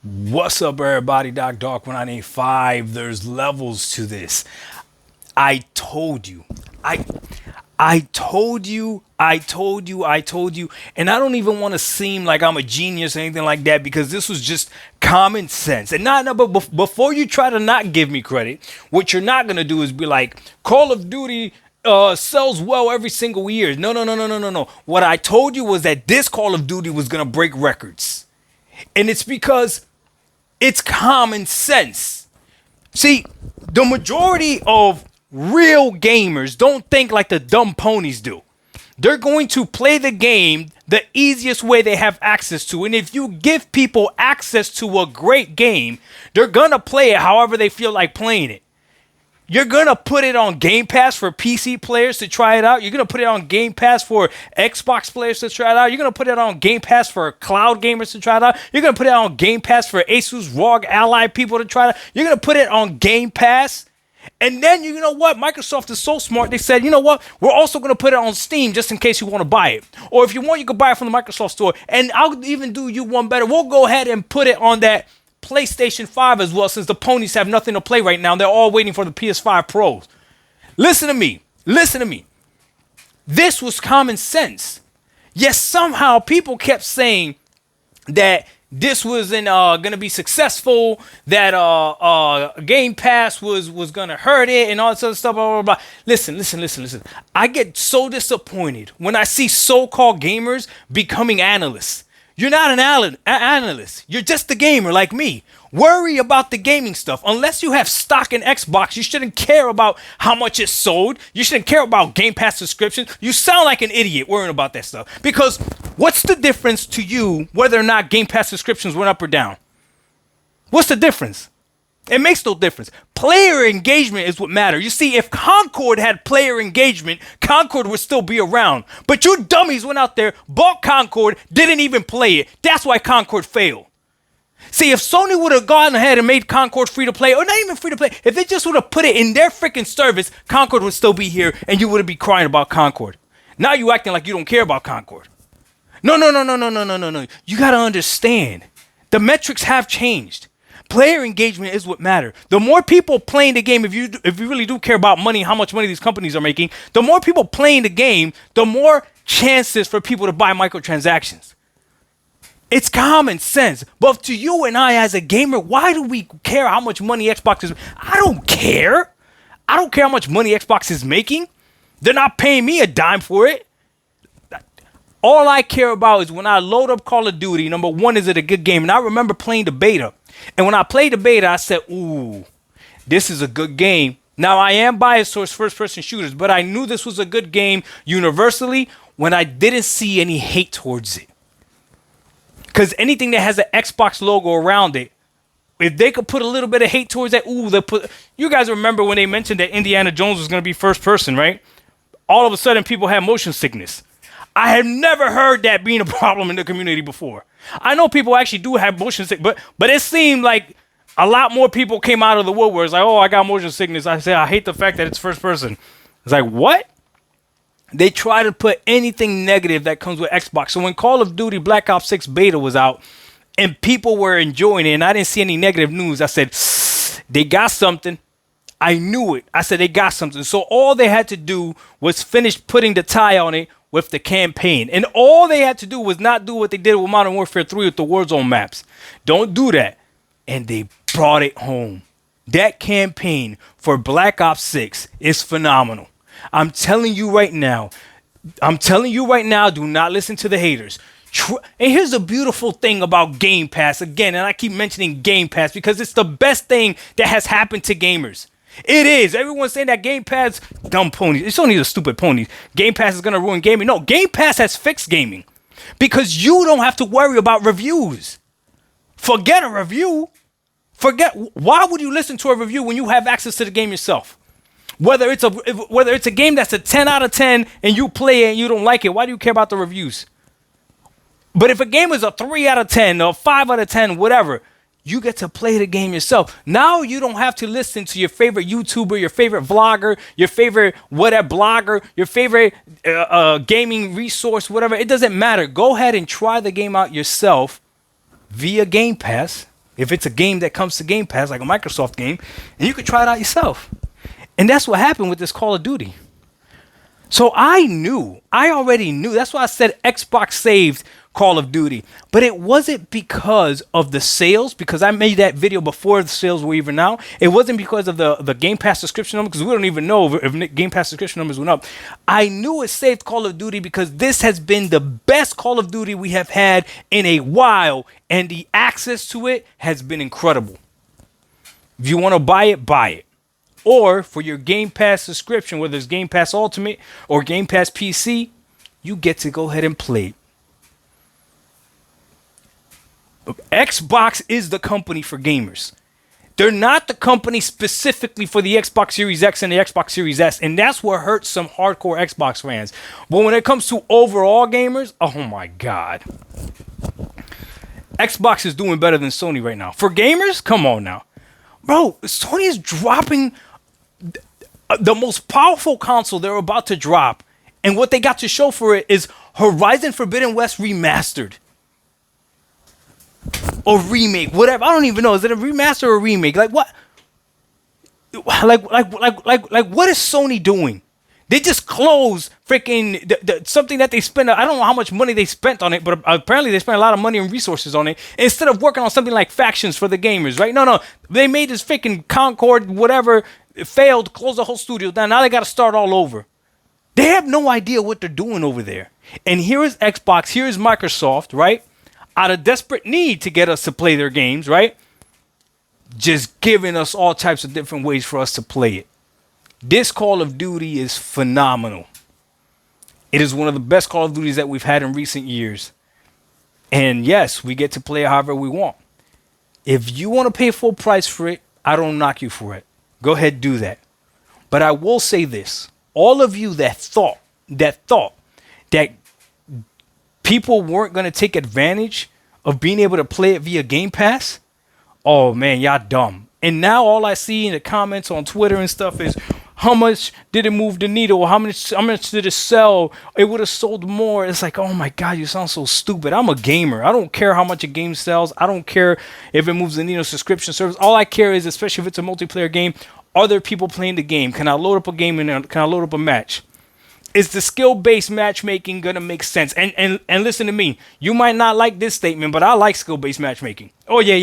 What's up, everybody? Dark 1985. There's levels to this. I told you. I I told you. I told you. And I don't even want to seem like I'm a genius or anything like that because this was just common sense. And not, no, but before you try to not give me credit, what you're not gonna do is be like Call of Duty sells well every single year. No, no, no, no, no, no, no. What I told you was that this Call of Duty was gonna break records, and it's because it's common sense. See, the majority of real gamers don't think like the dumb ponies do. They're going to play the game the easiest way they have access to. And if you give people access to a great game, they're going to play it however they feel like playing it. You're going to put it on Game Pass for PC players to try it out. You're going to put it on Game Pass for Xbox players to try it out. You're going to put it on Game Pass for cloud gamers to try it out. You're going to put it on Game Pass for Asus ROG Ally people to try it out. You're going to put it on Game Pass. And then, you know what? Microsoft is so smart. They said, you know what? We're also going to put it on Steam just in case you want to buy it. Or if you want, you can buy it from the Microsoft store. And I'll even do you one better. We'll go ahead and put it on that PlayStation 5 as well, since the ponies have nothing to play right now. They're all waiting for the PS5 Pros. Listen to me. Listen to me. This was common sense. Yet somehow people kept saying that this wasn't gonna be successful, that Game Pass was gonna hurt it and all this other stuff, blah, blah, blah. Listen. I get so disappointed when I see so-called gamers becoming analysts. You're not an analyst. You're just a gamer like me. Worry about the gaming stuff. Unless you have stock in Xbox, you shouldn't care about how much it sold. You shouldn't care about Game Pass subscriptions. You sound like an idiot worrying about that stuff. Because what's the difference to you whether or not Game Pass subscriptions went up or down? What's the difference? It makes no difference. Player engagement is what matters. You see, if Concord had player engagement, Concord would still be around. But you dummies went out there, bought Concord, didn't even play it. That's why Concord failed. See, if Sony would have gone ahead and made Concord free to play, or not even free to play, if they just would have put it in their freaking service, Concord would still be here and you wouldn't be crying about Concord. Now you acting like you don't care about Concord. No. You got to understand. The metrics have changed. Player engagement is what matters. The more people playing the game, if you really do care about money, how much money these companies are making, the more people playing the game, the more chances for people to buy microtransactions. It's common sense. But to you and I as a gamer, why do we care how much money Xbox is? I don't care. I don't care how much money Xbox is making. They're not paying me a dime for it. All I care about is when I load up Call of Duty, number one, is it a good game? And I remember playing the beta. And when I played the beta, I said, ooh, this is a good game. Now, I am biased towards first-person shooters, but I knew this was a good game universally when I didn't see any hate towards it. Because anything that has an Xbox logo around it, if they could put a little bit of hate towards that, ooh, they put. You guys remember when they mentioned that Indiana Jones was going to be first-person, right? All of a sudden, people had motion sickness. I have never heard that being a problem in the community before. I know people actually do have motion sickness, but it seemed like a lot more people came out of the woodworks like, oh, I got motion sickness. I said, I hate the fact that it's first person. It's like, what? They try to put anything negative that comes with Xbox. So when Call of Duty Black Ops 6 beta was out and people were enjoying it and I didn't see any negative news, I said, they got something. I knew it. I said, they got something. So all they had to do was finish putting the tie on it with the campaign. And all they had to do was not do what they did with Modern Warfare 3 with the Warzone maps. Don't do that. And they brought it home. That campaign for Black Ops 6 is phenomenal. I'm telling you right now, do not listen to the haters. And here's the beautiful thing about Game Pass, again, and I keep mentioning Game Pass because it's the best thing that has happened to gamers. It is. Everyone's saying that Game Pass, dumb ponies. It's only the stupid ponies. Game Pass is going to ruin gaming. No, Game Pass has fixed gaming because you don't have to worry about reviews. Forget a review. Why would you listen to a review when you have access to the game yourself? Whether it's a game that's a 10 out of 10 and you play it and you don't like it, why do you care about the reviews? But if a game is a 3 out of 10 or 5 out of 10, whatever, you get to play the game yourself. Now you don't have to listen to your favorite YouTuber, your favorite vlogger, your favorite whatever blogger, your favorite gaming resource, whatever. It doesn't matter. Go ahead and try the game out yourself via Game Pass If it's a game that comes to Game Pass, like a Microsoft game, and you can try it out yourself. And that's what happened with this Call of Duty. So I already knew. That's why I said Xbox saved Call of Duty. But it wasn't because of the sales, because I made that video before the sales were even out. It wasn't because of the Game Pass subscription number, because we don't even know if Game Pass subscription numbers went up. I knew it saved Call of Duty because this has been the best Call of Duty we have had in a while, and the access to it has been incredible. If you want to buy it, buy it. Or for your Game Pass subscription, whether it's Game Pass Ultimate or Game Pass PC, you get to go ahead and play it. Xbox is the company for gamers. They're not the company specifically for the Xbox Series X and the Xbox Series S, and that's what hurts some hardcore Xbox fans. But when it comes to overall gamers, oh my God. Xbox is doing better than Sony right now. For gamers, come on now. Bro, Sony is dropping the most powerful console they're about to drop, and what they got to show for it is Horizon Forbidden West remastered or remake, whatever. I don't even know. Is it a remaster or a remake? Like what? Like what is Sony doing? They just closed freaking something that they spent. I don't know how much money they spent on it, but apparently they spent a lot of money and resources on it instead of working on something like Factions for the gamers, right? No. They made this freaking Concord, whatever, it failed, closed the whole studio down. Now they got to start all over. They have no idea what they're doing over there. And here is Xbox, here is Microsoft, right? Out of desperate need to get us to play their games, right? Just giving us all types of different ways for us to play it. This Call of Duty is phenomenal. It is one of the best Call of Duties that we've had in recent years. And yes, we get to play it however we want. If you want to pay full price for it, I don't knock you for it. Go ahead, do that. But I will say this. All of you that thought that people weren't going to take advantage of being able to play it via Game Pass, oh man, y'all dumb. And now all I see in the comments on Twitter and stuff is, how much did it move the needle? How much did it sell? It would have sold more. It's like, oh my God, you sound so stupid. I'm a gamer. I don't care how much a game sells. I don't care if it moves the needle subscription service. All I care is, especially if it's a multiplayer game, are there people playing the game? Can I load up a game and can I load up a match? Is the skill-based matchmaking gonna make sense? And listen to me. You might not like this statement, but I like skill-based matchmaking. Oh yeah,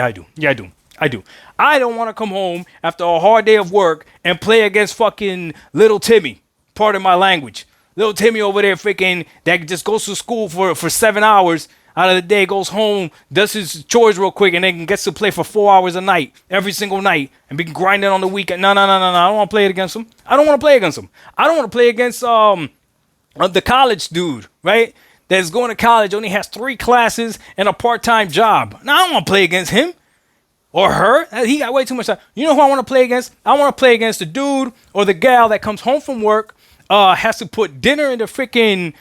I do. Yeah, I do. I don't want to come home after a hard day of work and play against fucking little Timmy. Pardon my language. Little Timmy over there freaking that just goes to school for 7 hours out of the day, goes home, does his chores real quick, and then gets to play for 4 hours a night, every single night, and be grinding on the weekend. No. I don't want to play it against him. I don't want to play against him. I don't want to play against the college dude, right? That's going to college, only has 3 classes and a part-time job. No, I don't want to play against him. Or her. He got way too much time. You know who I want to play against? I want to play against the dude or the gal that comes home from work, has to put dinner in the freaking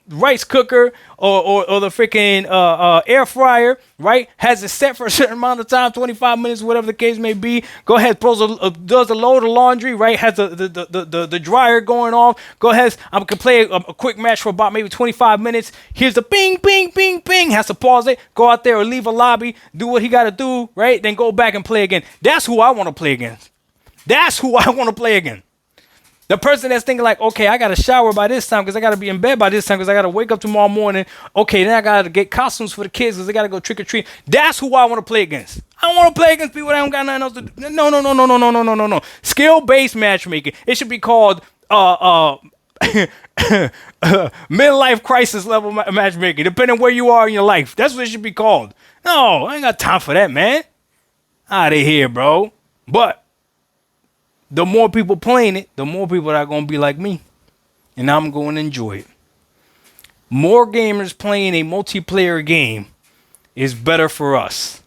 rice cooker or the freaking air fryer, right? Has it set for a certain amount of time, 25 minutes, whatever the case may be. Go ahead, does the load of laundry, right? Has the dryer going off. Go ahead, I can play a quick match for about maybe 25 minutes. Here's the ping, ping, ping, ping. Has to pause it, go out there or leave a lobby, do what he got to do, right? Then go back and play again. That's who I want to play against. That's who I want to play against. The person that's thinking like, okay, I got to shower by this time because I got to be in bed by this time because I got to wake up tomorrow morning. Okay, then I got to get costumes for the kids because they got to go trick or treat. That's who I want to play against. I don't want to play against people that don't got nothing else to do. No. Skill-based matchmaking. It should be called midlife crisis level matchmaking, depending where you are in your life. That's what it should be called. No, I ain't got time for that, man. Out of here, bro. But the more people playing it, the more people are going to be like me. And I'm going to enjoy it. More gamers playing a multiplayer game is better for us.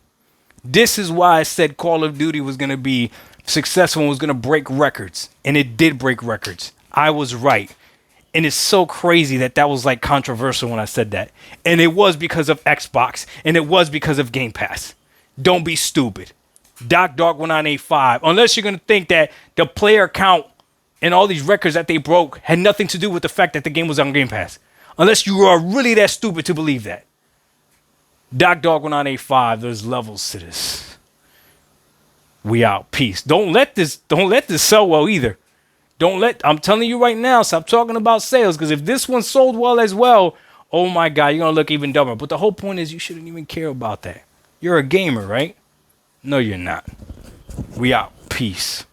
This is why I said Call of Duty was going to be successful and was going to break records. And it did break records. I was right. And it's so crazy that was like controversial when I said that. And it was because of Xbox. And it was because of Game Pass. Don't be stupid. Dark 1985, unless you're going to think that the player count and all these records that they broke had nothing to do with the fact that the game was on Game Pass. Unless you are really that stupid to believe that. Dog 1985. There's levels to this. We out. Peace. Don't let this sell well either. I'm telling you right now, stop talking about sales, because if this one sold well as well, oh my God, you're gonna look even dumber. But the whole point is you shouldn't even care about that. You're a gamer, right? No, you're not. We out. Peace.